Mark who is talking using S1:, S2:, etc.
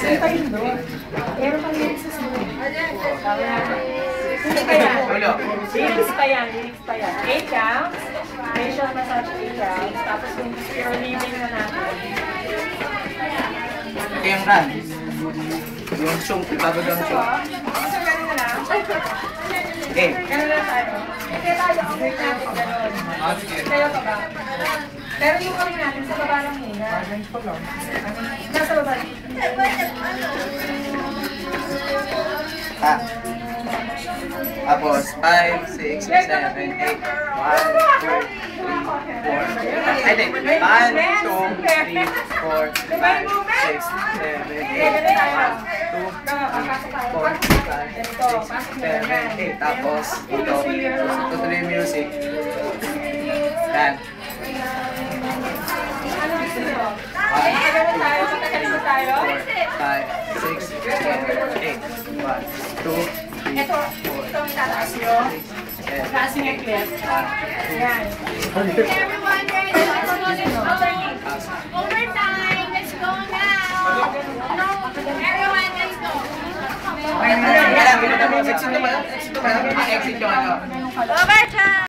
S1: 7, 8.
S2: Meron pang lyrics sa mo.
S1: Ulo.
S2: Lyrics pa yan. 8 counts. Facial massage 8 counts. Tapos kung pure living na natin.
S1: Ito yung run. Yung chunk, ibabagang chunk.
S2: So, ganun na lang.
S1: Okay.
S2: Ganun lang tayo. Kaya tayo, ang work natin ganun. Kaya pa ba? Pero yung kami natin sa baba lang muna. Nasa baba.
S1: Tapos, 5, 6, 7, 8, 1, 2, 3, 4. Ay, di. 1, 2, 3, 4, 5, 6, 7, 8, 1, 2, 3, 4, 5, 6, 7, 8. Tapos, ito. Tutuloy yung music. Yan.
S2: Ano gusto mo? Ganun tayo. Pagkakalin mo tayo.
S1: 4, 5, 6, 7, 8. 1, 2, 3,
S2: Ito ang tataas nyo. Taas nyo yung clip. Yan.
S3: Everyone ready? Overtime. Let's go now. Everyone, let's go.
S1: Exit naman. Exit yung ano.
S3: Overtime.